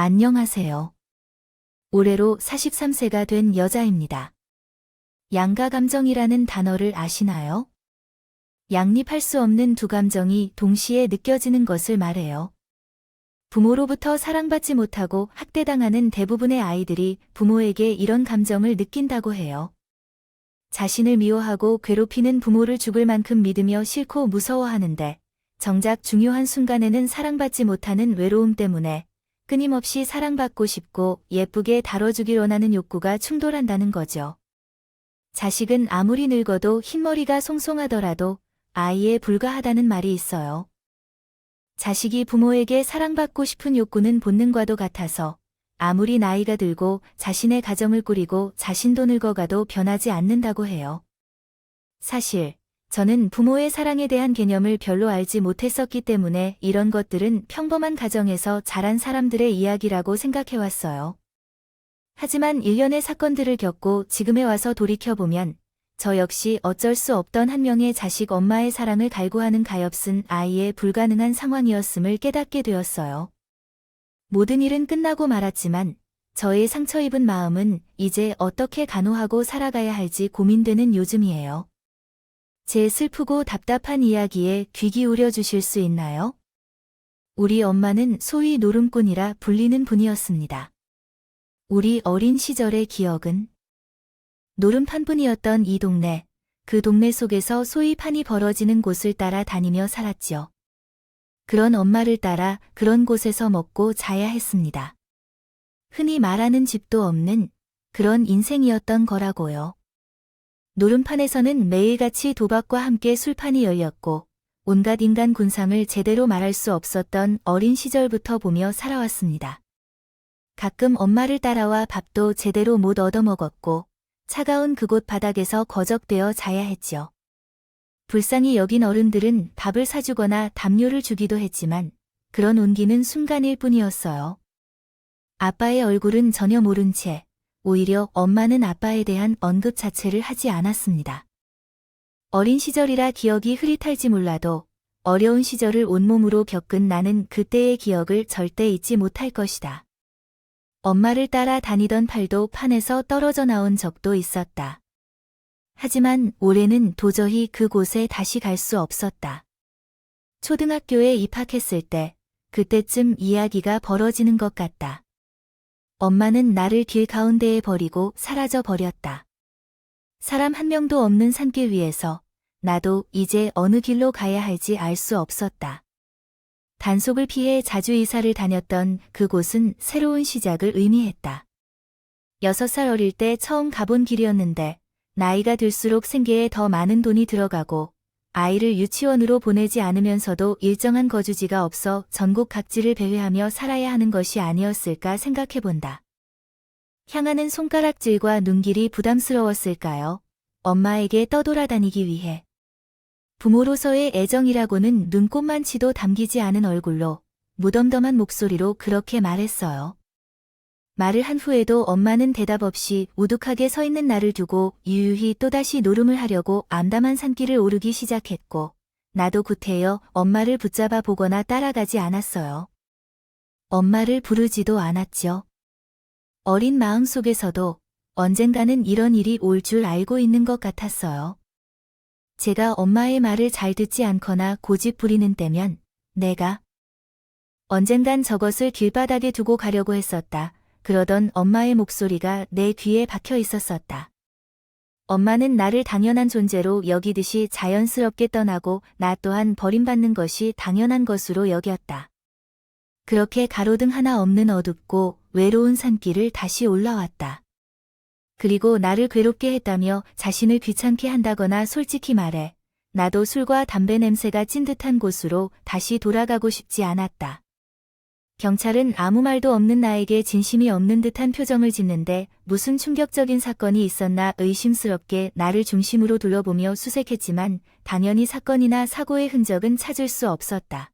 안녕하세요. 올해로 43세가 된 여자입니다. 양가 감정이라는 단어를 아시나요? 양립할 수 없는 두 감정이 동시에 느껴지는 것을 말해요. 부모로부터 사랑받지 못하고 학대당하는 대부분의 아이들이 부모에게 이런 감정을 느낀다고 해요. 자신을 미워하고 괴롭히는 부모를 죽을 만큼 믿으며 싫고 무서워하는데 정작 중요한 순간에는 사랑받지 못하는 외로움 때문에 끊임없이 사랑받고 싶고 예쁘게 다뤄주길 원하는 욕구가 충돌한다는 거죠. 자식은 아무리 늙어도 흰머리가 송송하더라도 아이에 불과하다는 말이 있어요. 자식이 부모에게 사랑받고 싶은 욕구는 본능과도 같아서 아무리 나이가 들고 자신의 가정을 꾸리고 자신도 늙어가도 변하지 않는다고 해요. 사실 저는 부모의 사랑에 대한 개념을 별로 알지 못했었기 때문에 이런 것들은 평범한 가정에서 자란 사람들의 이야기라고 생각해왔어요. 하지만 일련의 사건들을 겪고 지금에 와서 돌이켜보면 저 역시 어쩔 수 없던 한 명의 자식 엄마의 사랑을 갈구하는 가엾은 아이에 불가능한 상황이었음을 깨닫게 되었어요. 모든 일은 끝나고 말았지만 저의 상처 입은 마음은 이제 어떻게 간호하고 살아가야 할지 고민되는 요즘이에요. 제 슬프고 답답한 이야기에 귀 기울여 주실 수 있나요? 우리 엄마는 소위 노름꾼이라 불리는 분이었습니다. 우리 어린 시절의 기억은 노름판분이었던 이 동네, 그 동네 속에서 소위 판이 벌어지는 곳을 따라 다니며 살았지요. 그런 엄마를 따라 그런 곳에서 먹고 자야 했습니다. 흔히 말하는 집도 없는 그런 인생이었던 거라고요. 노름판에서는 매일같이 도박과 함께 술판이 열렸고 온갖 인간 군상을 제대로 말할 수 없었던 어린 시절부터 보며 살아왔습니다. 가끔 엄마를 따라와 밥도 제대로 못 얻어먹었고 차가운 그곳 바닥에서 거적되어 자야 했죠. 불쌍히 여긴 어른들은 밥을 사주거나 담요를 주기도 했지만 그런 온기는 순간일 뿐이었어요. 아빠의 얼굴은 전혀 모른 채 오히려 엄마는 아빠에 대한 언급 자체를 하지 않았습니다. 어린 시절이라 기억이 흐릿할지 몰라도 어려운 시절을 온몸으로 겪은 나는 그때의 기억을 절대 잊지 못할 것이다. 엄마를 따라 다니던 팔도 판에서 떨어져 나온 적도 있었다. 하지만 올해는 도저히 그곳에 다시 갈 수 없었다. 초등학교에 입학했을 때 그때쯤 이야기가 벌어지는 것 같다. 엄마는 나를 길 가운데에 버리고 사라져 버렸다. 사람 한 명도 없는 산길 위에서 나도 이제 어느 길로 가야 할지 알 수 없었다. 단속을 피해 자주 이사를 다녔던 그곳은 새로운 시작을 의미했다. 6살 어릴 때 처음 가본 길이었는데 나이가 들수록 생계에 더 많은 돈이 들어가고 아이를 유치원으로 보내지 않으면서도 일정한 거주지가 없어 전국 각지를 배회하며 살아야 하는 것이 아니었을까 생각해본다. 향하는 손가락질과 눈길이 부담스러웠을까요? 엄마에게 떠돌아다니기 위해. 부모로서의 애정이라고는 눈꼽만치도 담기지 않은 얼굴로 무덤덤한 목소리로 그렇게 말했어요. 말을 한 후에도 엄마는 대답 없이 우뚝하게 서 있는 나를 두고 유유히 또다시 노름을 하려고 암담한 산길을 오르기 시작했고 나도 구태여 엄마를 붙잡아 보거나 따라가지 않았어요. 엄마를 부르지도 않았죠. 어린 마음 속에서도 언젠가는 이런 일이 올 줄 알고 있는 것 같았어요. 제가 엄마의 말을 잘 듣지 않거나 고집 부리는 때면 내가 언젠간 저것을 길바닥에 두고 가려고 했었다. 그러던 엄마의 목소리가 내 귀에 박혀 있었었다. 엄마는 나를 당연한 존재로 여기듯이 자연스럽게 떠나고 나 또한 버림받는 것이 당연한 것으로 여겼다. 그렇게 가로등 하나 없는 어둡고 외로운 산길을 다시 올라왔다. 그리고 나를 괴롭게 했다며 자신을 귀찮게 한다거나 솔직히 말해 나도 술과 담배 냄새가 찐 듯한 곳으로 다시 돌아가고 싶지 않았다. 경찰은 아무 말도 없는 나에게 진심이 없는 듯한 표정을 짓는데 무슨 충격적인 사건이 있었나 의심스럽게 나를 중심으로 둘러보며 수색했지만 당연히 사건이나 사고의 흔적은 찾을 수 없었다.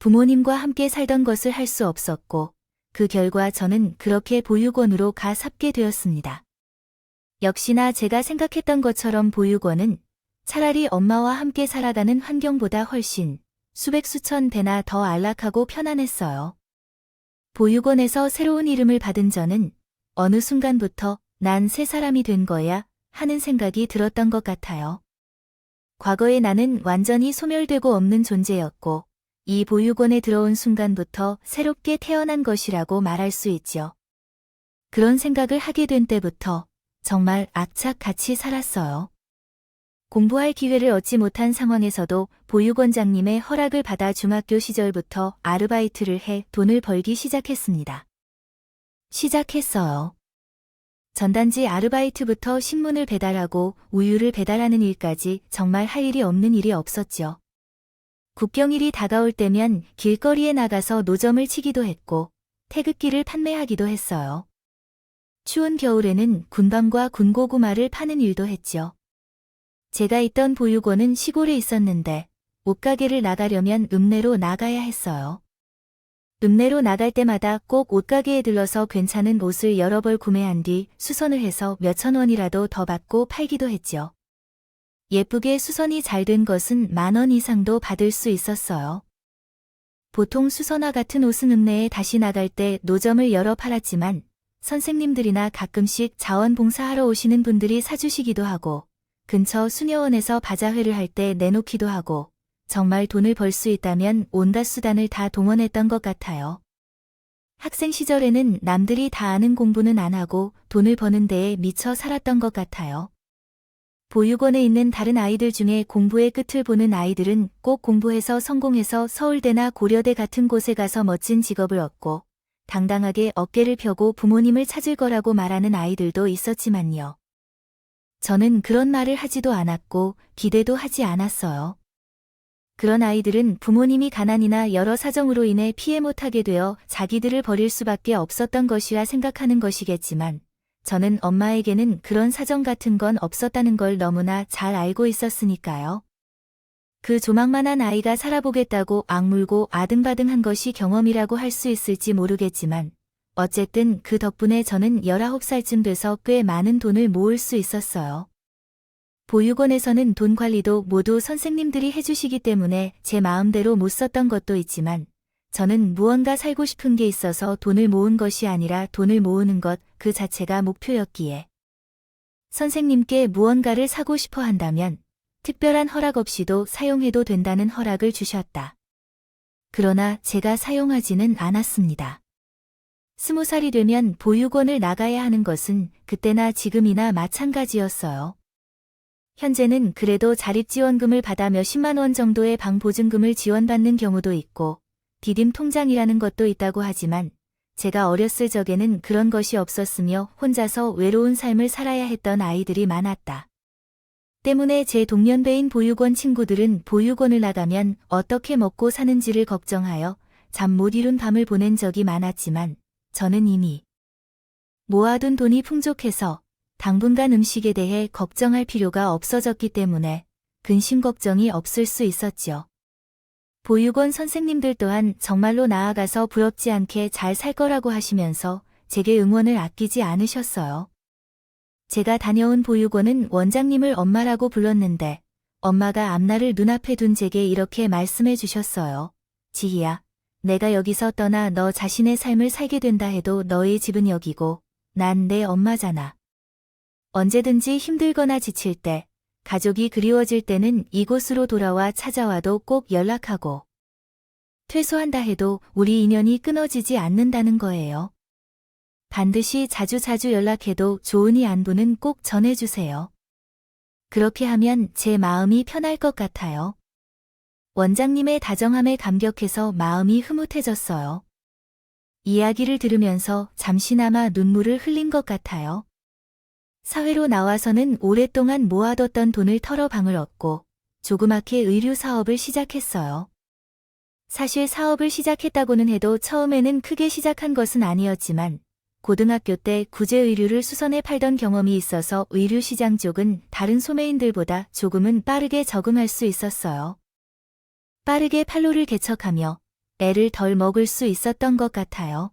부모님과 함께 살던 것을 할 수 없었고 그 결과 저는 그렇게 보육원으로 가 삽게 되었습니다. 역시나 제가 생각했던 것처럼 보육원은 차라리 엄마와 함께 살아가는 환경보다 훨씬 수백 수천 배나 더 안락하고 편안했어요. 보육원에서 새로운 이름을 받은 저는 어느 순간부터 난 새 사람이 된 거야 하는 생각이 들었던 것 같아요. 과거에 나는 완전히 소멸되고 없는 존재였고 이 보육원에 들어온 순간부터 새롭게 태어난 것이라고 말할 수 있죠. 그런 생각을 하게 된 때부터 정말 악착같이 살았어요. 공부할 기회를 얻지 못한 상황에서도 보육원장님의 허락을 받아 중학교 시절부터 아르바이트를 해 돈을 벌기 시작했습니다. 시작했어요. 전단지 아르바이트부터 신문을 배달하고 우유를 배달하는 일까지 정말 할 일이 없는 일이 없었죠. 국경일이 다가올 때면 길거리에 나가서 노점을 치기도 했고 태극기를 판매하기도 했어요. 추운 겨울에는 군밤과 군고구마를 파는 일도 했죠. 제가 있던 보육원은 시골에 있었는데 옷가게를 나가려면 읍내로 나가야 했어요. 읍내로 나갈 때마다 꼭 옷가게에 들러서 괜찮은 옷을 여러 벌 구매한 뒤 수선을 해서 몇천 원이라도 더 받고 팔기도 했죠. 예쁘게 수선이 잘 된 것은 10,000원 이상도 받을 수 있었어요. 보통 수선화 같은 옷은 읍내에 다시 나갈 때 노점을 열어 팔았지만 선생님들이나 가끔씩 자원봉사하러 오시는 분들이 사주시기도 하고 근처 수녀원에서 바자회를 할 때 내놓기도 하고 정말 돈을 벌 수 있다면 온갖 수단을 다 동원했던 것 같아요. 학생 시절에는 남들이 다 아는 공부는 안 하고 돈을 버는 데에 미쳐 살았던 것 같아요. 보육원에 있는 다른 아이들 중에 공부의 끝을 보는 아이들은 꼭 공부해서 성공해서 서울대나 고려대 같은 곳에 가서 멋진 직업을 얻고 당당하게 어깨를 펴고 부모님을 찾을 거라고 말하는 아이들도 있었지만요. 저는 그런 말을 하지도 않았고 기대도 하지 않았어요. 그런 아이들은 부모님이 가난이나 여러 사정으로 인해 피해 못하게 되어 자기들을 버릴 수밖에 없었던 것이라 생각하는 것이겠지만 저는 엄마에게는 그런 사정 같은 건 없었다는 걸 너무나 잘 알고 있었으니까요. 그 조망만한 아이가 살아보겠다고 악물고 아등바등한 것이 경험이라고 할 수 있을지 모르겠지만 어쨌든 그 덕분에 저는 19살쯤 돼서 꽤 많은 돈을 모을 수 있었어요. 보육원에서는 돈 관리도 모두 선생님들이 해주시기 때문에 제 마음대로 못 썼던 것도 있지만 저는 무언가 살고 싶은 게 있어서 돈을 모은 것이 아니라 돈을 모으는 것 그 자체가 목표였기에 선생님께 무언가를 사고 싶어 한다면 특별한 허락 없이도 사용해도 된다는 허락을 주셨다. 그러나 제가 사용하지는 않았습니다. 20살이 되면 보육원을 나가야 하는 것은 그때나 지금이나 마찬가지였어요. 현재는 그래도 자립지원금을 받아 몇십만 원 정도의 방보증금을 지원받는 경우도 있고 디딤 통장이라는 것도 있다고 하지만 제가 어렸을 적에는 그런 것이 없었으며 혼자서 외로운 삶을 살아야 했던 아이들이 많았다. 때문에 제 동년배인 보육원 친구들은 보육원을 나가면 어떻게 먹고 사는지를 걱정하여 잠 못 이룬 밤을 보낸 적이 많았지만 저는 이미 모아둔 돈이 풍족해서 당분간 음식에 대해 걱정할 필요가 없어졌기 때문에 근심 걱정이 없을 수 있었죠. 보육원 선생님들 또한 정말로 나아가서 부럽지 않게 잘 살 거라고 하시면서 제게 응원을 아끼지 않으셨어요. 제가 다녀온 보육원은 원장님을 엄마라고 불렀는데 엄마가 앞날을 눈앞에 둔 제게 이렇게 말씀해 주셨어요. 지희야, 내가 여기서 떠나 너 자신의 삶을 살게 된다 해도 너의 집은 여기고 난 내 엄마잖아. 언제든지 힘들거나 지칠 때, 가족이 그리워질 때는 이곳으로 돌아와 찾아와도 꼭 연락하고 퇴소한다 해도 우리 인연이 끊어지지 않는다는 거예요. 반드시 자주자주 연락해도 좋으니 안부는 꼭 전해주세요. 그렇게 하면 제 마음이 편할 것 같아요. 원장님의 다정함에 감격해서 마음이 흐뭇해졌어요. 이야기를 들으면서 잠시나마 눈물을 흘린 것 같아요. 사회로 나와서는 오랫동안 모아뒀던 돈을 털어 방을 얻고 조그맣게 의류 사업을 시작했어요. 사실 사업을 시작했다고는 해도 처음에는 크게 시작한 것은 아니었지만 고등학교 때 구제 의류를 수선해 팔던 경험이 있어서 의류 시장 쪽은 다른 소매인들보다 조금은 빠르게 적응할 수 있었어요. 빠르게 판로를 개척하며 애를 덜 먹을 수 있었던 것 같아요.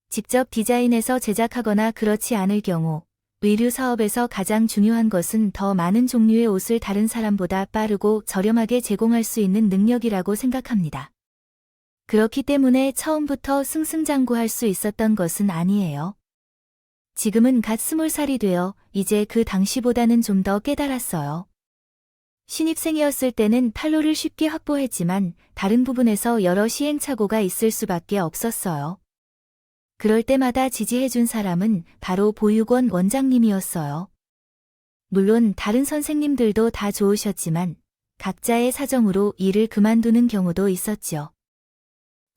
직접 디자인해서 제작하거나 그렇지 않을 경우 의류 사업에서 가장 중요한 것은 더 많은 종류의 옷을 다른 사람보다 빠르고 저렴하게 제공할 수 있는 능력이라고 생각합니다. 그렇기 때문에 처음부터 승승장구할 수 있었던 것은 아니에요. 지금은 갓 20살이 되어 이제 그 당시보다는 좀 더 깨달았어요. 신입생이었을 때는 판로를 쉽게 확보했지만 다른 부분에서 여러 시행착오가 있을 수밖에 없었어요. 그럴 때마다 지지해준 사람은 바로 보육원 원장님이었어요. 물론 다른 선생님들도 다 좋으셨지만 각자의 사정으로 일을 그만두는 경우도 있었죠.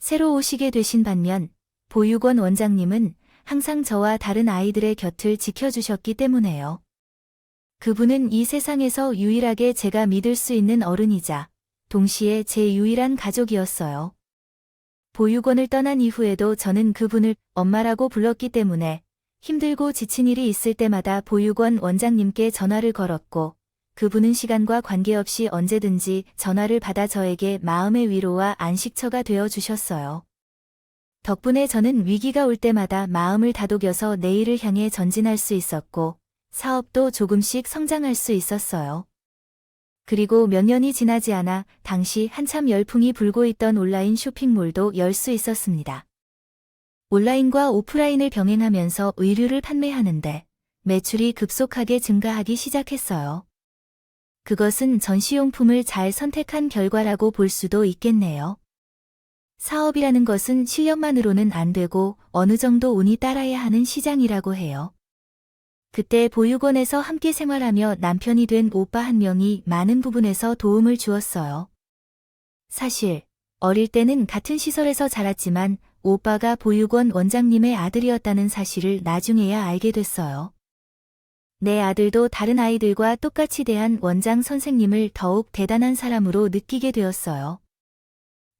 새로 오시게 되신 반면 보육원 원장님은 항상 저와 다른 아이들의 곁을 지켜주셨기 때문에요. 그분은 이 세상에서 유일하게 제가 믿을 수 있는 어른이자 동시에 제 유일한 가족이었어요. 보육원을 떠난 이후에도 저는 그분을 엄마라고 불렀기 때문에 힘들고 지친 일이 있을 때마다 보육원 원장님께 전화를 걸었고 그분은 시간과 관계없이 언제든지 전화를 받아 저에게 마음의 위로와 안식처가 되어 주셨어요. 덕분에 저는 위기가 올 때마다 마음을 다독여서 내일을 향해 전진할 수 있었고 사업도 조금씩 성장할 수 있었어요. 그리고 몇 년이 지나지 않아 당시 한참 열풍이 불고 있던 온라인 쇼핑몰도 열 수 있었습니다. 온라인과 오프라인을 병행하면서 의류를 판매하는데 매출이 급속하게 증가하기 시작했어요. 그것은 전시용품을 잘 선택한 결과라고 볼 수도 있겠네요. 사업이라는 것은 실력만으로는 안 되고 어느 정도 운이 따라야 하는 시장이라고 해요. 그때 보육원에서 함께 생활하며 남편이 된 오빠 한 명이 많은 부분에서 도움을 주었어요. 사실 어릴 때는 같은 시설에서 자랐지만 오빠가 보육원 원장님의 아들이었다는 사실을 나중에야 알게 됐어요. 내 아들도 다른 아이들과 똑같이 대한 원장 선생님을 더욱 대단한 사람으로 느끼게 되었어요.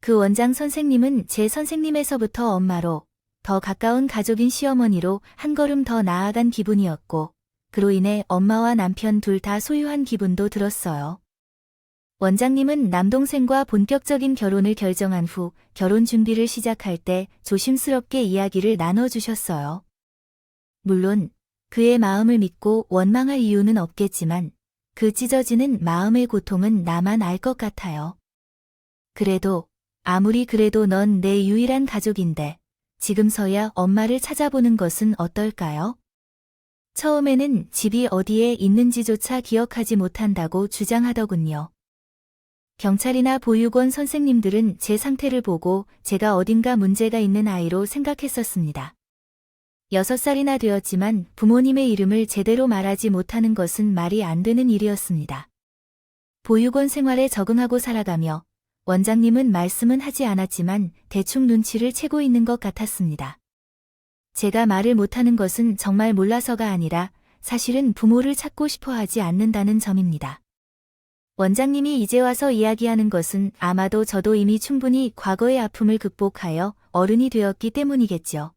그 원장 선생님은 제 선생님에서부터 엄마로 더 가까운 가족인 시어머니로 한 걸음 더 나아간 기분이었고 그로 인해 엄마와 남편 둘 다 소유한 기분도 들었어요. 원장님은 남동생과 본격적인 결혼을 결정한 후 결혼 준비를 시작할 때 조심스럽게 이야기를 나눠주셨어요. 물론 그의 마음을 믿고 원망할 이유는 없겠지만 그 찢어지는 마음의 고통은 나만 알 것 같아요. 그래도 아무리 그래도 넌 내 유일한 가족인데 지금서야 엄마를 찾아보는 것은 어떨까요? 처음에는 집이 어디에 있는지조차 기억하지 못한다고 주장하더군요. 경찰이나 보육원 선생님들은 제 상태를 보고 제가 어딘가 문제가 있는 아이로 생각했었습니다. 6살이나 되었지만 부모님의 이름을 제대로 말하지 못하는 것은 말이 안 되는 일이었습니다. 보육원 생활에 적응하고 살아가며 원장님은 말씀은 하지 않았지만 대충 눈치를 채고 있는 것 같았습니다. 제가 말을 못하는 것은 정말 몰라서가 아니라 사실은 부모를 찾고 싶어 하지 않는다는 점입니다. 원장님이 이제 와서 이야기하는 것은 아마도 저도 이미 충분히 과거의 아픔을 극복하여 어른이 되었기 때문이겠죠.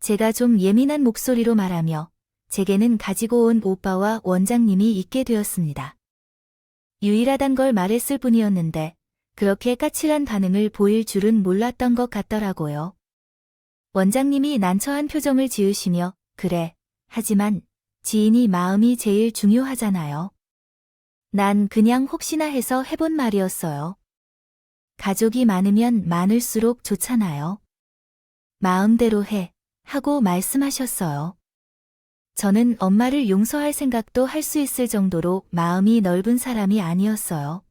제가 좀 예민한 목소리로 말하며 제게는 가지고 온 오빠와 원장님이 있게 되었습니다. 유일하단 걸 말했을 뿐이었는데 그렇게 까칠한 반응을 보일 줄은 몰랐던 것 같더라고요. 원장님이 난처한 표정을 지으시며 그래, 하지만 지인이 마음이 제일 중요하잖아요. 난 그냥 혹시나 해서 해본 말이었어요. 가족이 많으면 많을수록 좋잖아요. 마음대로 해, 하고 말씀하셨어요. 저는 엄마를 용서할 생각도 할 수 있을 정도로 마음이 넓은 사람이 아니었어요.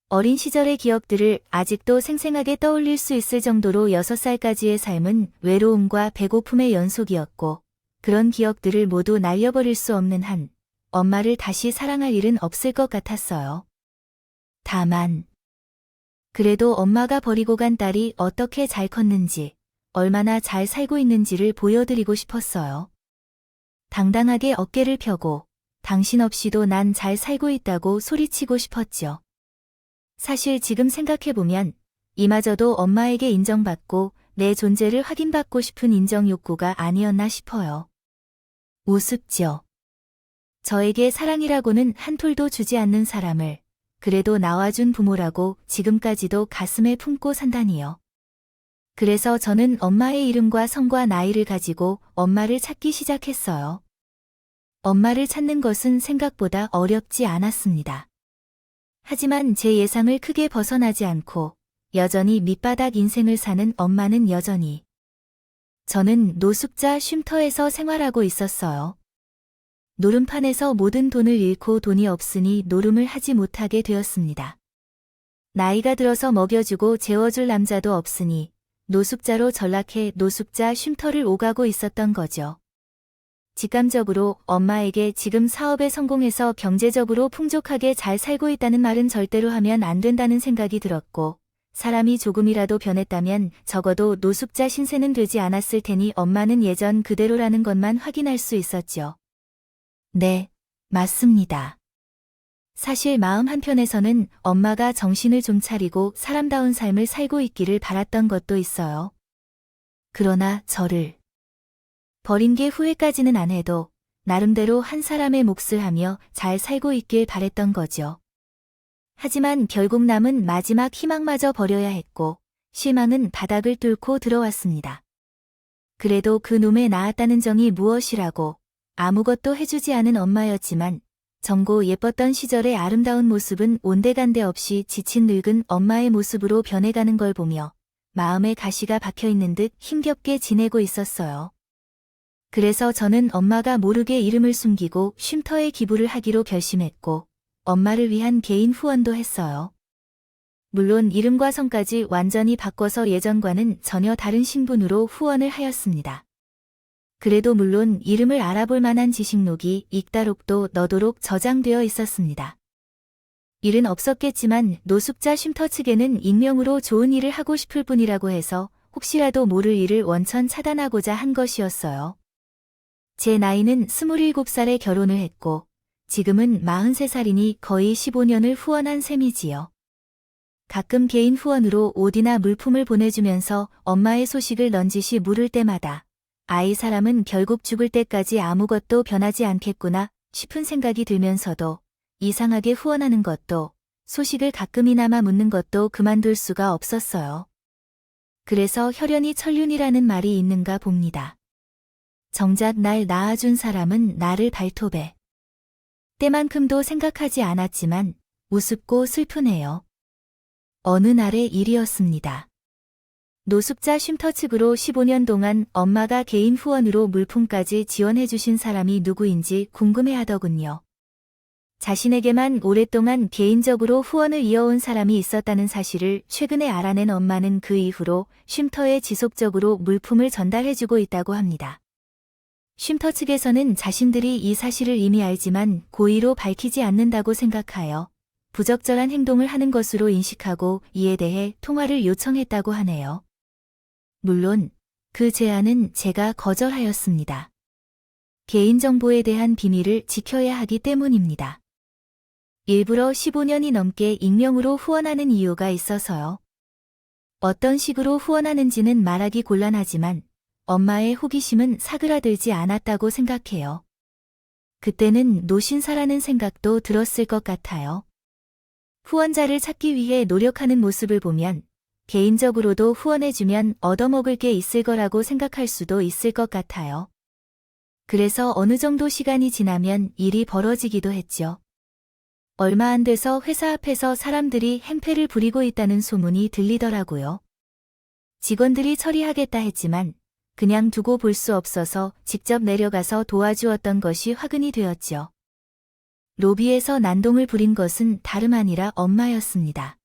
어린 시절의 기억들을 아직도 생생하게 떠올릴 수 있을 정도로 6살까지의 삶은 외로움과 배고픔의 연속이었고 그런 기억들을 모두 날려버릴 수 없는 한 엄마를 다시 사랑할 일은 없을 것 같았어요. 다만 그래도 엄마가 버리고 간 딸이 어떻게 잘 컸는지 얼마나 잘 살고 있는지를 보여드리고 싶었어요. 당당하게 어깨를 펴고 당신 없이도 난 잘 살고 있다고 소리치고 싶었죠. 사실 지금 생각해보면 이마저도 엄마에게 인정받고 내 존재를 확인받고 싶은 인정 욕구가 아니었나 싶어요. 우습죠. 저에게 사랑이라고는 한 톨도 주지 않는 사람을 그래도 낳아준 부모라고 지금까지도 가슴에 품고 산다니요. 그래서 저는 엄마의 이름과 성과 나이를 가지고 엄마를 찾기 시작했어요. 엄마를 찾는 것은 생각보다 어렵지 않았습니다. 하지만 제 예상을 크게 벗어나지 않고 여전히 밑바닥 인생을 사는 엄마는 여전히. 저는 노숙자 쉼터에서 생활하고 있었어요. 노름판에서 모든 돈을 잃고 돈이 없으니 노름을 하지 못하게 되었습니다. 나이가 들어서 먹여주고 재워줄 남자도 없으니 노숙자로 전락해 노숙자 쉼터를 오가고 있었던 거죠. 직감적으로 엄마에게 지금 사업에 성공해서 경제적으로 풍족하게 잘 살고 있다는 말은 절대로 하면 안 된다는 생각이 들었고, 사람이 조금이라도 변했다면 적어도 노숙자 신세는 되지 않았을 테니 엄마는 예전 그대로라는 것만 확인할 수 있었죠. 네, 맞습니다. 사실 마음 한편에서는 엄마가 정신을 좀 차리고 사람다운 삶을 살고 있기를 바랐던 것도 있어요. 그러나 저를 버린 게 후회까지는 안 해도 나름대로 한 사람의 몫을 하며 잘 살고 있길 바랬던 거죠. 하지만 결국 남은 마지막 희망마저 버려야 했고 실망은 바닥을 뚫고 들어왔습니다. 그래도 그 놈의 낳았다는 정이 무엇이라고 아무것도 해주지 않은 엄마였지만 젊고 예뻤던 시절의 아름다운 모습은 온데간데 없이 지친 늙은 엄마의 모습으로 변해가는 걸 보며 마음에 가시가 박혀있는 듯 힘겹게 지내고 있었어요. 그래서 저는 엄마가 모르게 이름을 숨기고 쉼터에 기부를 하기로 결심했고 엄마를 위한 개인 후원도 했어요. 물론 이름과 성까지 완전히 바꿔서 예전과는 전혀 다른 신분으로 후원을 하였습니다. 그래도 물론 이름을 알아볼 만한 지식록이 읽다록도 너도록 저장되어 있었습니다. 일은 없었겠지만 노숙자 쉼터 측에는 익명으로 좋은 일을 하고 싶을 뿐이라고 해서 혹시라도 모를 일을 원천 차단하고자 한 것이었어요. 제 나이는 27살에 결혼을 했고 지금은 43살이니 거의 15년을 후원한 셈이지요. 가끔 개인 후원으로 옷이나 물품을 보내주면서 엄마의 소식을 넌지시 물을 때마다 아이 사람은 결국 죽을 때까지 아무것도 변하지 않겠구나 싶은 생각이 들면서도 이상하게 후원하는 것도 소식을 가끔이나마 묻는 것도 그만둘 수가 없었어요. 그래서 혈연이 천륜이라는 말이 있는가 봅니다. 정작 날 낳아준 사람은 나를 발톱에 때만큼도 생각하지 않았지만 우습고 슬프네요. 어느 날의 일이었습니다. 노숙자 쉼터 측으로 15년 동안 엄마가 개인 후원으로 물품까지 지원해주신 사람이 누구인지 궁금해하더군요. 자신에게만 오랫동안 개인적으로 후원을 이어온 사람이 있었다는 사실을 최근에 알아낸 엄마는 그 이후로 쉼터에 지속적으로 물품을 전달해주고 있다고 합니다. 쉼터 측에서는 자신들이 이 사실을 이미 알지만 고의로 밝히지 않는다고 생각하여 부적절한 행동을 하는 것으로 인식하고 이에 대해 통화를 요청했다고 하네요. 물론 그 제안은 제가 거절하였습니다. 개인정보에 대한 비밀을 지켜야 하기 때문입니다. 일부러 15년이 넘게 익명으로 후원하는 이유가 있어서요. 어떤 식으로 후원하는지는 말하기 곤란하지만 엄마의 호기심은 사그라들지 않았다고 생각해요. 그때는 노신사라는 생각도 들었을 것 같아요. 후원자를 찾기 위해 노력하는 모습을 보면 개인적으로도 후원해주면 얻어먹을 게 있을 거라고 생각할 수도 있을 것 같아요. 그래서 어느 정도 시간이 지나면 일이 벌어지기도 했죠. 얼마 안 돼서 회사 앞에서 사람들이 행패를 부리고 있다는 소문이 들리더라고요. 직원들이 처리하겠다 했지만 그냥 두고 볼 수 없어서 직접 내려가서 도와주었던 것이 화근이 되었죠. 로비에서 난동을 부린 것은 다름 아니라 엄마였습니다.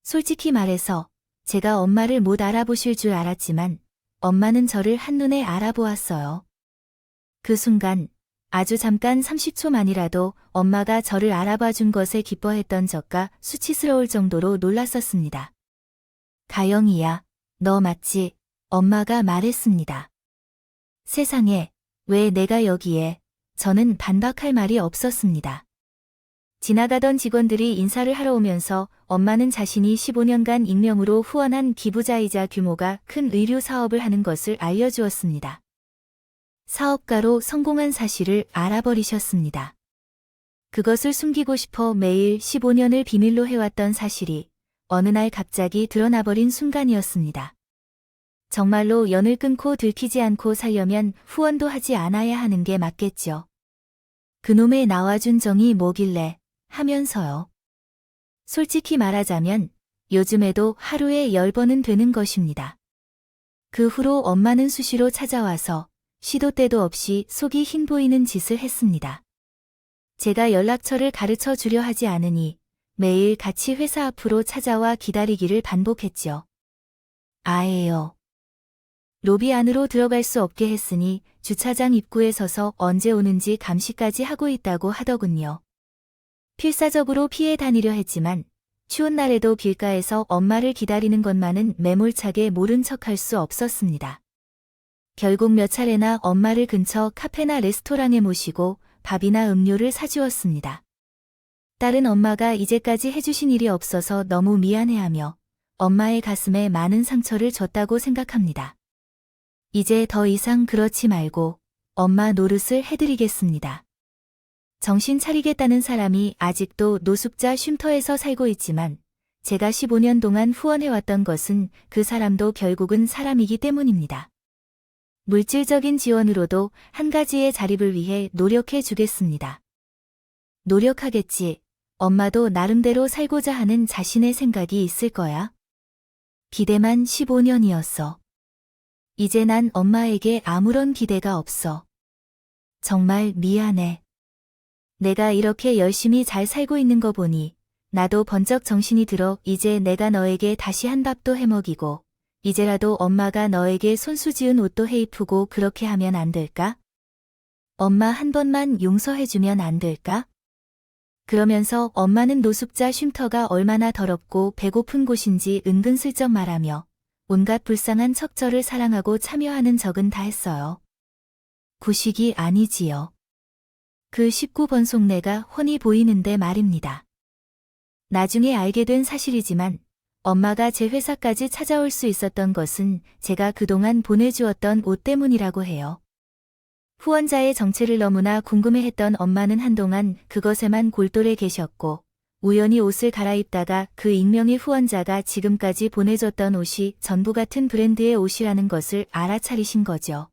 솔직히 말해서 제가 엄마를 못 알아보실 줄 알았지만 엄마는 저를 한눈에 알아보았어요. 그 순간 아주 잠깐 30초만이라도 엄마가 저를 알아봐 준 것에 기뻐했던 저가 수치스러울 정도로 놀랐었습니다. 가영이야, 너 맞지? 엄마가 말했습니다. 세상에, 왜 내가 여기에? 저는 반박할 말이 없었습니다. 지나가던 직원들이 인사를 하러 오면서 엄마는 자신이 15년간 익명으로 후원한 기부자이자 규모가 큰 의료 사업을 하는 것을 알려주었습니다. 사업가로 성공한 사실을 알아버리셨습니다. 그것을 숨기고 싶어 매일 15년을 비밀로 해왔던 사실이 어느 날 갑자기 드러나버린 순간이었습니다. 정말로 연을 끊고 들키지 않고 살려면 후원도 하지 않아야 하는 게 맞겠죠. 그놈의 나와준 정이 뭐길래 하면서요. 솔직히 말하자면 요즘에도 하루에 10번은 되는 것입니다. 그 후로 엄마는 수시로 찾아와서 시도 때도 없이 속이 흰 보이는 짓을 했습니다. 제가 연락처를 가르쳐 주려 하지 않으니 매일 같이 회사 앞으로 찾아와 기다리기를 반복했죠. 아예요. 로비 안으로 들어갈 수 없게 했으니 주차장 입구에 서서 언제 오는지 감시까지 하고 있다고 하더군요. 필사적으로 피해 다니려 했지만 추운 날에도 길가에서 엄마를 기다리는 것만은 매몰차게 모른 척할 수 없었습니다. 결국 몇 차례나 엄마를 근처 카페나 레스토랑에 모시고 밥이나 음료를 사주었습니다. 딸은 엄마가 이제까지 해주신 일이 없어서 너무 미안해하며 엄마의 가슴에 많은 상처를 줬다고 생각합니다. 이제 더 이상 그렇지 말고 엄마 노릇을 해드리겠습니다. 정신 차리겠다는 사람이 아직도 노숙자 쉼터에서 살고 있지만 제가 15년 동안 후원해왔던 것은 그 사람도 결국은 사람이기 때문입니다. 물질적인 지원으로도 한 가지의 자립을 위해 노력해 주겠습니다. 노력하겠지. 엄마도 나름대로 살고자 하는 자신의 생각이 있을 거야. 기대만 15년이었어. 이제 난 엄마에게 아무런 기대가 없어. 정말 미안해. 내가 이렇게 열심히 잘 살고 있는 거 보니 나도 번쩍 정신이 들어 이제 내가 너에게 다시 한 밥도 해먹이고 이제라도 엄마가 너에게 손수 지은 옷도 해입히고 그렇게 하면 안 될까? 엄마 한 번만 용서해주면 안 될까? 그러면서 엄마는 노숙자 쉼터가 얼마나 더럽고 배고픈 곳인지 은근슬쩍 말하며 온갖 불쌍한 척절을 사랑하고 참여하는 적은 다 했어요. 구식이 아니지요. 그 19번 속내가 훤히 보이는데 말입니다. 나중에 알게 된 사실이지만 엄마가 제 회사까지 찾아올 수 있었던 것은 제가 그동안 보내주었던 옷 때문이라고 해요. 후원자의 정체를 너무나 궁금해했던 엄마는 한동안 그것에만 골똘해 계셨고 우연히 옷을 갈아입다가 그 익명의 후원자가 지금까지 보내줬던 옷이 전부 같은 브랜드의 옷이라는 것을 알아차리신 거죠.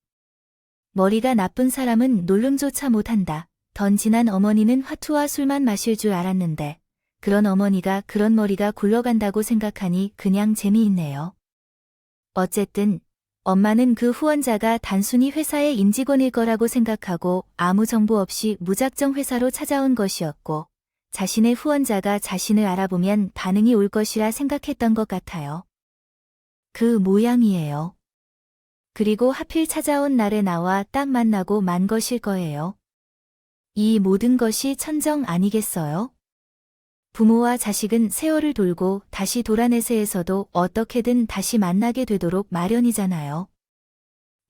머리가 나쁜 사람은 놀름조차 못한다. 던진한 어머니는 화투와 술만 마실 줄 알았는데 그런 어머니가 그런 머리가 굴러간다고 생각하니 그냥 재미있네요. 어쨌든 엄마는 그 후원자가 단순히 회사의 임직원일 거라고 생각하고 아무 정보 없이 무작정 회사로 찾아온 것이었고 자신의 후원자가 자신을 알아보면 반응이 올 것이라 생각했던 것 같아요. 그 모양이에요. 그리고 하필 찾아온 날에 나와 딱 만나고 만 것일 거예요. 이 모든 것이 천정 아니겠어요? 부모와 자식은 세월을 돌고 다시 돌아내세에서도 어떻게든 다시 만나게 되도록 마련이잖아요.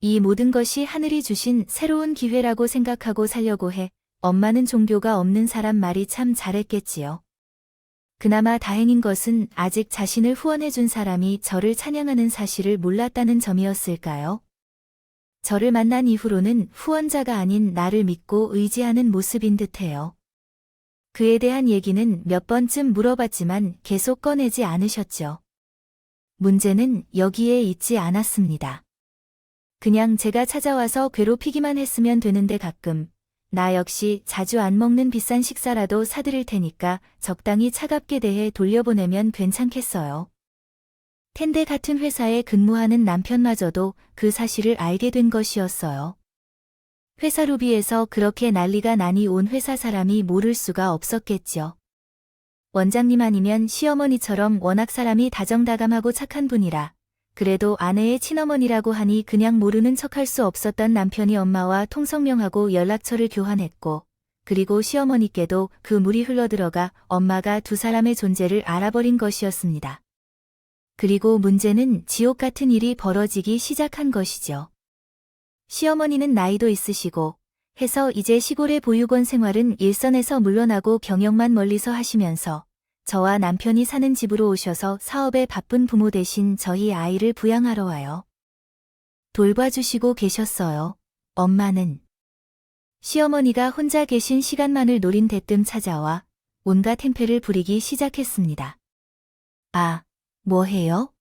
이 모든 것이 하늘이 주신 새로운 기회라고 생각하고 살려고 해 엄마는 종교가 없는 사람 말이 참 잘했겠지요. 그나마 다행인 것은 아직 자신을 후원해준 사람이 저를 찬양하는 사실을 몰랐다는 점이었을까요? 저를 만난 이후로는 후원자가 아닌 나를 믿고 의지하는 모습인 듯해요. 그에 대한 얘기는 몇 번쯤 물어봤지만 계속 꺼내지 않으셨죠. 문제는 여기에 있지 않았습니다. 그냥 제가 찾아와서 괴롭히기만 했으면 되는데 가끔 나 역시 자주 안 먹는 비싼 식사라도 사드릴 테니까 적당히 차갑게 대해 돌려보내면 괜찮겠어요. 텐데 같은 회사에 근무하는 남편마저도 그 사실을 알게 된 것이었어요. 회사 로비에서 그렇게 난리가 나니 온 회사 사람이 모를 수가 없었겠죠. 원장님 아니면 시어머니처럼 워낙 사람이 다정다감하고 착한 분이라 그래도 아내의 친어머니라고 하니 그냥 모르는 척할 수 없었던 남편이 엄마와 통성명하고 연락처를 교환했고 그리고 시어머니께도 그 물이 흘러들어가 엄마가 두 사람의 존재를 알아버린 것이었습니다. 그리고 문제는 지옥 같은 일이 벌어지기 시작한 것이죠. 시어머니는 나이도 있으시고 해서 이제 시골의 보육원 생활은 일선에서 물러나고 경영만 멀리서 하시면서 저와 남편이 사는 집으로 오셔서 사업에 바쁜 부모 대신 저희 아이를 부양하러 와요. 돌봐주시고 계셨어요. 엄마는. 시어머니가 혼자 계신 시간만을 노린 대뜸 찾아와 온갖 행패를 부리기 시작했습니다. 아, 뭐 해요?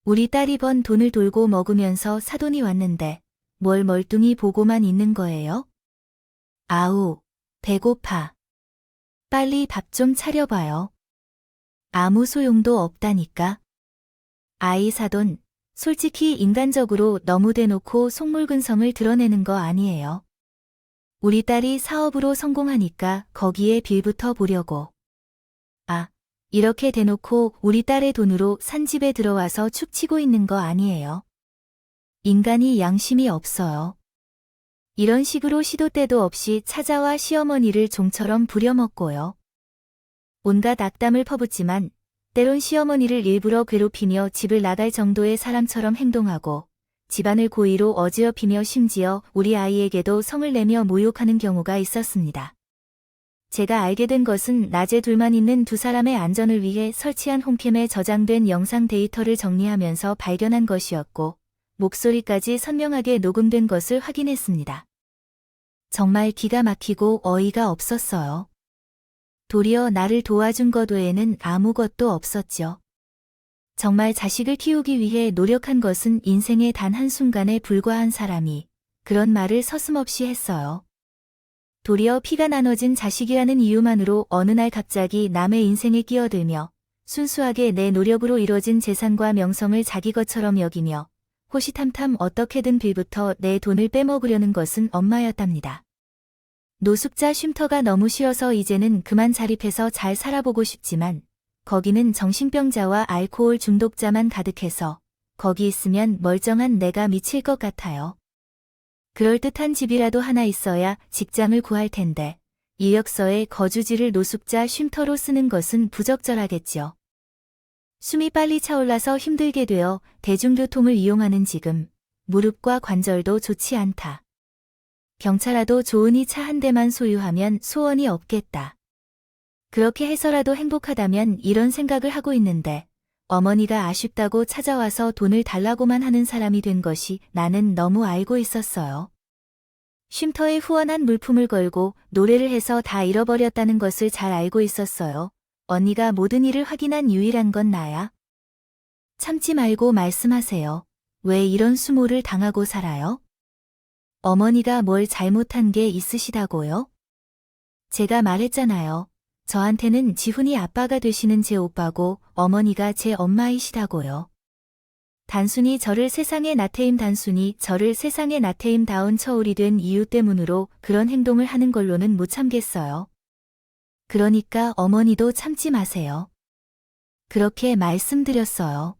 우리 딸이 번 돈을 돌고 먹으면서 사돈이 왔는데 뭘 멀뚱히 보고만 있는 거예요? 아우, 배고파. 빨리 밥 좀 차려봐요. 아무 소용도 없다니까. 아이 사돈, 솔직히 인간적으로 너무 대놓고 속물근성을 드러내는 거 아니에요. 우리 딸이 사업으로 성공하니까 거기에 빌붙어 보려고. 아, 이렇게 대놓고 우리 딸의 돈으로 산 집에 들어와서 축치고 있는 거 아니에요. 인간이 양심이 없어요. 이런 식으로 시도 때도 없이 찾아와 시어머니를 종처럼 부려먹고요. 온갖 악담을 퍼붓지만 때론 시어머니를 일부러 괴롭히며 집을 나갈 정도의 사람처럼 행동하고 집안을 고의로 어지럽히며 심지어 우리 아이에게도 성을 내며 모욕하는 경우가 있었습니다. 제가 알게 된 것은 낮에 둘만 있는 두 사람의 안전을 위해 설치한 홈캠에 저장된 영상 데이터를 정리하면서 발견한 것이었고 목소리까지 선명하게 녹음된 것을 확인했습니다. 정말 기가 막히고 어이가 없었어요. 도리어 나를 도와준 것 외에는 아무것도 없었죠. 정말 자식을 키우기 위해 노력한 것은 인생의 단 한순간에 불과한 사람이 그런 말을 서슴없이 했어요. 도리어 피가 나눠진 자식이라는 이유만으로 어느 날 갑자기 남의 인생에 끼어들며 순수하게 내 노력으로 이뤄진 재산과 명성을 자기 것처럼 여기며 호시탐탐 어떻게든 빌부터 내 돈을 빼먹으려는 것은 엄마였답니다. 노숙자 쉼터가 너무 싫어서 이제는 그만 자립해서 잘 살아보고 싶지만 거기는 정신병자와 알코올 중독자만 가득해서 거기 있으면 멀쩡한 내가 미칠 것 같아요. 그럴듯한 집이라도 하나 있어야 직장을 구할 텐데 이력서에 거주지를 노숙자 쉼터로 쓰는 것은 부적절하겠죠. 숨이 빨리 차올라서 힘들게 되어 대중교통을 이용하는 지금 무릎과 관절도 좋지 않다. 경차라도 좋으니 차 한 대만 소유하면 소원이 없겠다. 그렇게 해서라도 행복하다면 이런 생각을 하고 있는데 어머니가 아쉽다고 찾아와서 돈을 달라고만 하는 사람이 된 것이 나는 너무 알고 있었어요. 쉼터에 후원한 물품을 걸고 노래를 해서 다 잃어버렸다는 것을 잘 알고 있었어요. 언니가 모든 일을 확인한 유일한 건 나야. 참지 말고 말씀하세요. 왜 이런 수모를 당하고 살아요? 어머니가 뭘 잘못한 게 있으시다고요? 제가 말했잖아요. 저한테는 지훈이 아빠가 되시는 제 오빠고 어머니가 제 엄마이시다고요. 단순히 저를 세상에 나태임다운 처울이 된 이유 때문으로 그런 행동을 하는 걸로는 못 참겠어요. 그러니까 어머니도 참지 마세요. 그렇게 말씀드렸어요.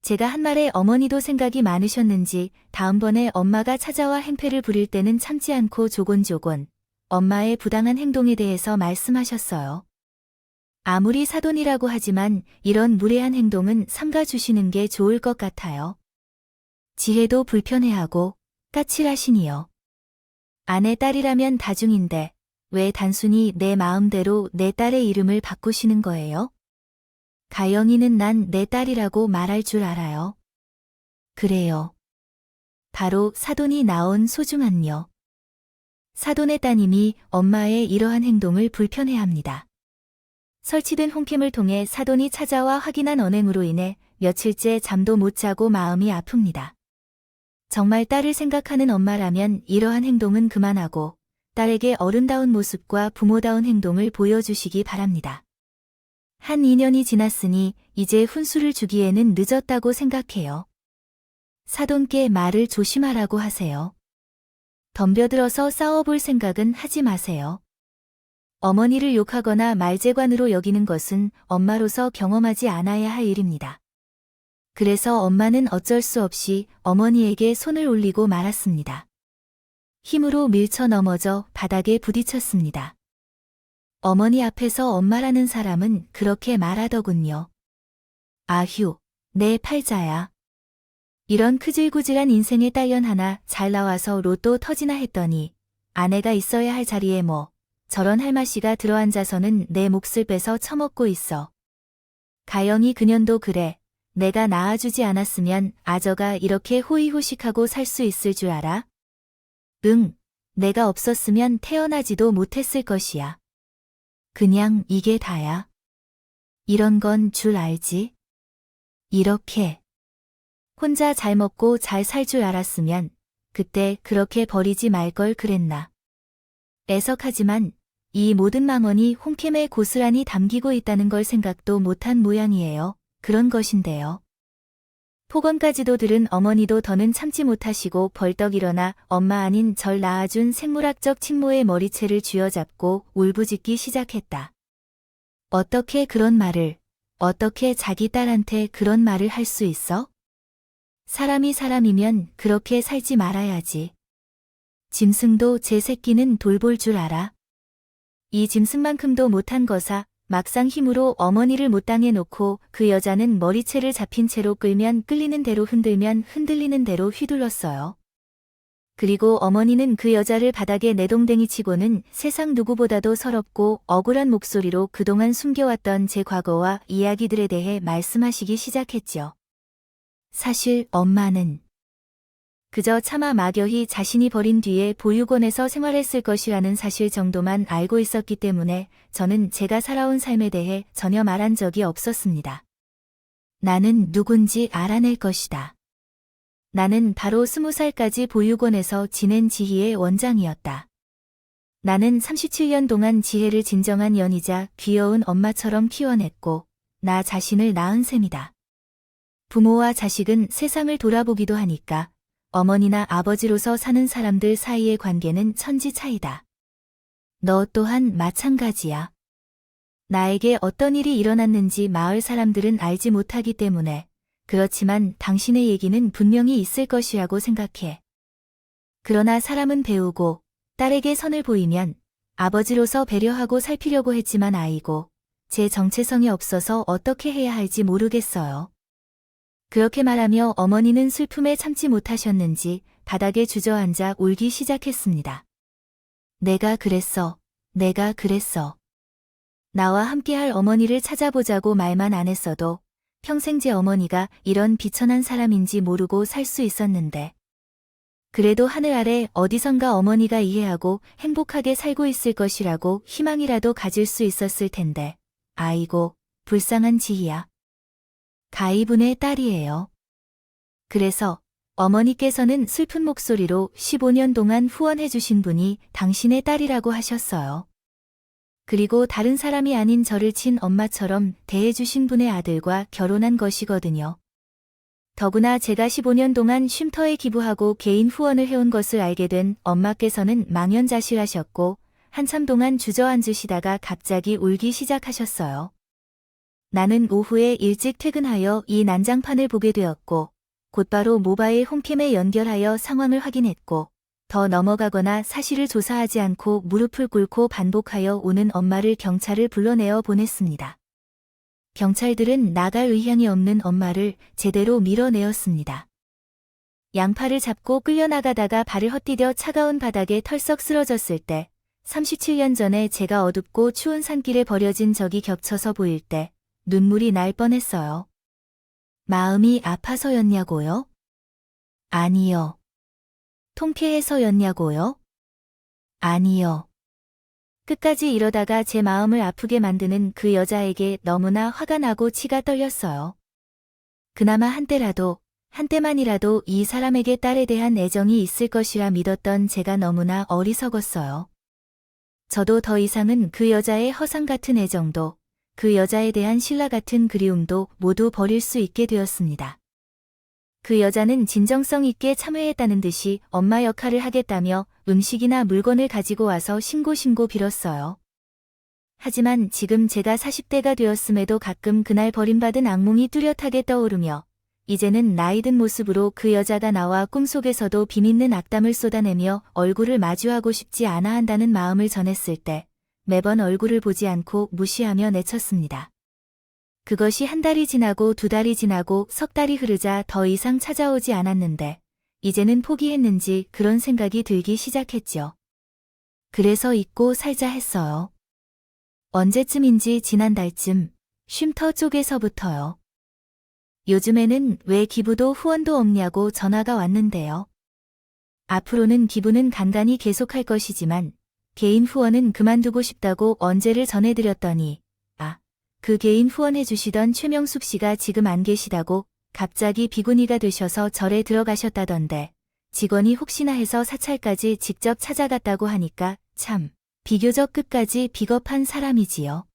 제가 한 말에 어머니도 생각이 많으셨는지 다음번에 엄마가 찾아와 행패를 부릴 때는 참지 않고 조곤조곤 엄마의 부당한 행동에 대해서 말씀하셨어요. 아무리 사돈이라고 하지만 이런 무례한 행동은 삼가주시는 게 좋을 것 같아요. 지혜도 불편해하고 까칠하시니요. 아내 딸이라면 다중인데 왜 단순히 내 마음대로 내 딸의 이름을 바꾸시는 거예요? 가영이는 난 내 딸이라고 말할 줄 알아요. 그래요. 바로 사돈이 낳은 소중한요. 사돈의 따님이 엄마의 이러한 행동을 불편해합니다. 설치된 홈캠을 통해 사돈이 찾아와 확인한 언행으로 인해 며칠째 잠도 못 자고 마음이 아픕니다. 정말 딸을 생각하는 엄마라면 이러한 행동은 그만하고 딸에게 어른다운 모습과 부모다운 행동을 보여주시기 바랍니다. 한 2년이 지났으니 이제 훈수를 주기에는 늦었다고 생각해요. 사돈께 말을 조심하라고 하세요. 덤벼들어서 싸워볼 생각은 하지 마세요. 어머니를 욕하거나 말재관으로 여기는 것은 엄마로서 경험하지 않아야 할 일입니다. 그래서 엄마는 어쩔 수 없이 어머니에게 손을 올리고 말았습니다. 힘으로 밀쳐 넘어져 바닥에 부딪혔습니다. 어머니 앞에서 엄마라는 사람은 그렇게 말하더군요. 아휴, 내 팔자야. 이런 크질구질한 인생의 딸년 하나 잘 나와서 로또 터지나 했더니 아내가 있어야 할 자리에 뭐 저런 할마씨가 들어앉아서는 내 몫을 빼서 처먹고 있어. 가영이 그년도 그래. 내가 낳아주지 않았으면 아저가 이렇게 호의호식하고 살 수 있을 줄 알아? 응, 내가 없었으면 태어나지도 못했을 것이야. 그냥 이게 다야. 이런 건 줄 알지? 이렇게. 혼자 잘 먹고 잘 살 줄 알았으면 그때 그렇게 버리지 말 걸 그랬나. 애석하지만 이 모든 망언이 홍캠에 고스란히 담기고 있다는 걸 생각도 못한 모양이에요. 그런 것인데요. 폭언까지도 들은 어머니도 더는 참지 못하시고 벌떡 일어나 엄마 아닌 절 낳아준 생물학적 친모의 머리채를 쥐어잡고 울부짖기 시작했다. 어떻게 그런 말을, 어떻게 자기 딸한테 그런 말을 할 수 있어? 사람이 사람이면 그렇게 살지 말아야지. 짐승도 제 새끼는 돌볼 줄 알아. 이 짐승만큼도 못한 거사. 막상 힘으로 어머니를 못 당해 놓고 그 여자는 머리채를 잡힌 채로 끌면 끌리는 대로 흔들면 흔들리는 대로 휘둘렀어요. 그리고 어머니는 그 여자를 바닥에 내동댕이 치고는 세상 누구보다도 서럽고 억울한 목소리로 그동안 숨겨왔던 제 과거와 이야기들에 대해 말씀하시기 시작했죠. 사실 엄마는 그저 차마 막연히 자신이 버린 뒤에 보육원에서 생활했을 것이라는 사실 정도만 알고 있었기 때문에 저는 제가 살아온 삶에 대해 전혀 말한 적이 없었습니다. 나는 누군지 알아낼 것이다. 나는 바로 20살까지 보육원에서 지낸 지희의 원장이었다. 나는 37년 동안 지혜를 진정한 연이자 귀여운 엄마처럼 키워냈고 나 자신을 낳은 셈이다. 부모와 자식은 세상을 돌아보기도 하니까 어머니나 아버지로서 사는 사람들 사이의 관계는 천지 차이다. 너 또한 마찬가지야. 나에게 어떤 일이 일어났는지 마을 사람들은 알지 못하기 때문에 그렇지만 당신의 얘기는 분명히 있을 것이라고 생각해. 그러나 사람은 배우고 딸에게 선을 보이면 아버지로서 배려하고 살피려고 했지만 아이고, 제 정체성이 없어서 어떻게 해야 할지 모르겠어요. 그렇게 말하며 어머니는 슬픔에 참지 못하셨는지 바닥에 주저앉아 울기 시작했습니다. 내가 그랬어. 내가 그랬어. 나와 함께할 어머니를 찾아보자고 말만 안 했어도 평생 제 어머니가 이런 비천한 사람인지 모르고 살 수 있었는데. 그래도 하늘 아래 어디선가 어머니가 이해하고 행복하게 살고 있을 것이라고 희망이라도 가질 수 있었을 텐데. 아이고, 불쌍한 지희야. 가이분의 딸이에요. 그래서 어머니께서는 슬픈 목소리로 15년 동안 후원해주신 분이 당신의 딸이라고 하셨어요. 그리고 다른 사람이 아닌 저를 친엄마처럼 대해주신 분의 아들과 결혼한 것이거든요. 더구나 제가 15년 동안 쉼터에 기부하고 개인 후원을 해온 것을 알게 된 엄마께서는 망연자실하셨고 한참 동안 주저앉으시다가 갑자기 울기 시작하셨어요. 나는 오후에 일찍 퇴근하여 이 난장판을 보게 되었고 곧바로 모바일 홈캠에 연결하여 상황을 확인했고 더 넘어가거나 사실을 조사하지 않고 무릎을 꿇고 반복하여 우는 엄마를 경찰을 불러내어 보냈습니다. 경찰들은 나갈 의향이 없는 엄마를 제대로 밀어내었습니다. 양팔을 잡고 끌려나가다가 발을 헛디뎌 차가운 바닥에 털썩 쓰러졌을 때 37년 전에 제가 어둡고 추운 산길에 버려진 적이 겹쳐서 보일 때 눈물이 날 뻔했어요. 마음이 아파서였냐고요? 아니요. 통쾌해서였냐고요? 아니요. 끝까지 이러다가 제 마음을 아프게 만드는 그 여자에게 너무나 화가 나고 치가 떨렸어요. 그나마 한때만이라도 이 사람에게 딸에 대한 애정이 있을 것이라 믿었던 제가 너무나 어리석었어요. 저도 더 이상은 그 여자의 허상 같은 애정도 그 여자에 대한 신라 같은 그리움도 모두 버릴 수 있게 되었습니다. 그 여자는 진정성 있게 참여했다는 듯이 엄마 역할을 하겠다며 음식이나 물건을 가지고 와서 신고 빌었어요. 하지만 지금 제가 40대가 되었음에도 가끔 그날 버림받은 악몽이 뚜렷하게 떠오르며 이제는 나이든 모습으로 그 여자가 나와 꿈속에서도 비밌는 악담을 쏟아내며 얼굴을 마주하고 싶지 않아 한다는 마음을 전했을 때 매번 얼굴을 보지 않고 무시하며 내쳤습니다. 그것이 한 달이 지나고 두 달이 지나고 석 달이 흐르자 더 이상 찾아오지 않았는데 이제는 포기했는지 그런 생각이 들기 시작했죠. 그래서 잊고 살자 했어요. 언제쯤인지 지난달쯤 쉼터 쪽에서부터요. 요즘에는 왜 기부도 후원도 없냐고 전화가 왔는데요. 앞으로는 기부는 간간히 계속할 것이지만 개인 후원은 그만두고 싶다고 언제를 전해드렸더니 그 개인 후원해주시던 최명숙 씨가 지금 안 계시다고 갑자기 비구니가 되셔서 절에 들어가셨다던데 직원이 혹시나 해서 사찰까지 직접 찾아갔다고 하니까 참 비교적 끝까지 비겁한 사람이지요.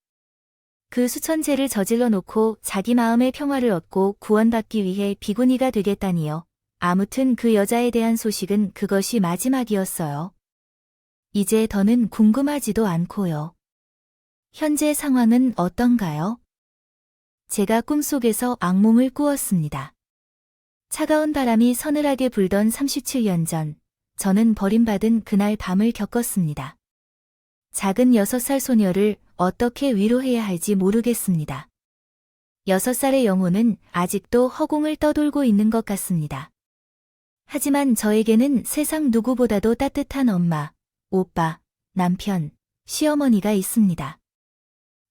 그 수천 죄를 저질러 놓고 자기 마음의 평화를 얻고 구원받기 위해 비구니가 되겠다니요. 아무튼 그 여자에 대한 소식은 그것이 마지막이었어요. 이제 더는 궁금하지도 않고요. 현재 상황은 어떤가요? 제가 꿈속에서 악몽을 꾸었습니다. 차가운 바람이 서늘하게 불던 37년 전, 저는 버림받은 그날 밤을 겪었습니다. 작은 6살 소녀를 어떻게 위로해야 할지 모르겠습니다. 6살의 영혼은 아직도 허공을 떠돌고 있는 것 같습니다. 하지만 저에게는 세상 누구보다도 따뜻한 엄마, 오빠, 남편, 시어머니가 있습니다.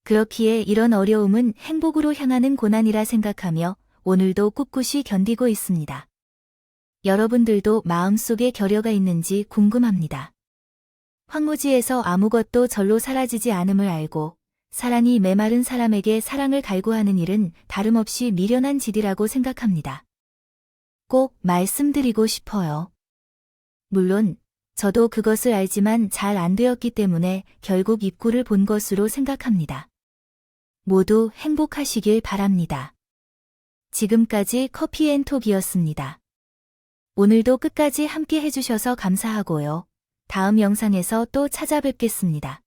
그렇기에 이런 어려움은 행복으로 향하는 고난이라 생각하며 오늘도 꿋꿋이 견디고 있습니다. 여러분들도 마음속에 결여가 있는지 궁금합니다. 황무지에서 아무것도 절로 사라지지 않음을 알고 사랑이 메마른 사람에게 사랑을 갈구하는 일은 다름없이 미련한 짓이라고 생각합니다. 꼭 말씀드리고 싶어요. 물론 저도 그것을 알지만 잘 안 되었기 때문에 결국 입구를 본 것으로 생각합니다. 모두 행복하시길 바랍니다. 지금까지 커피앤톡이었습니다. 오늘도 끝까지 함께 해주셔서 감사하고요. 다음 영상에서 또 찾아뵙겠습니다.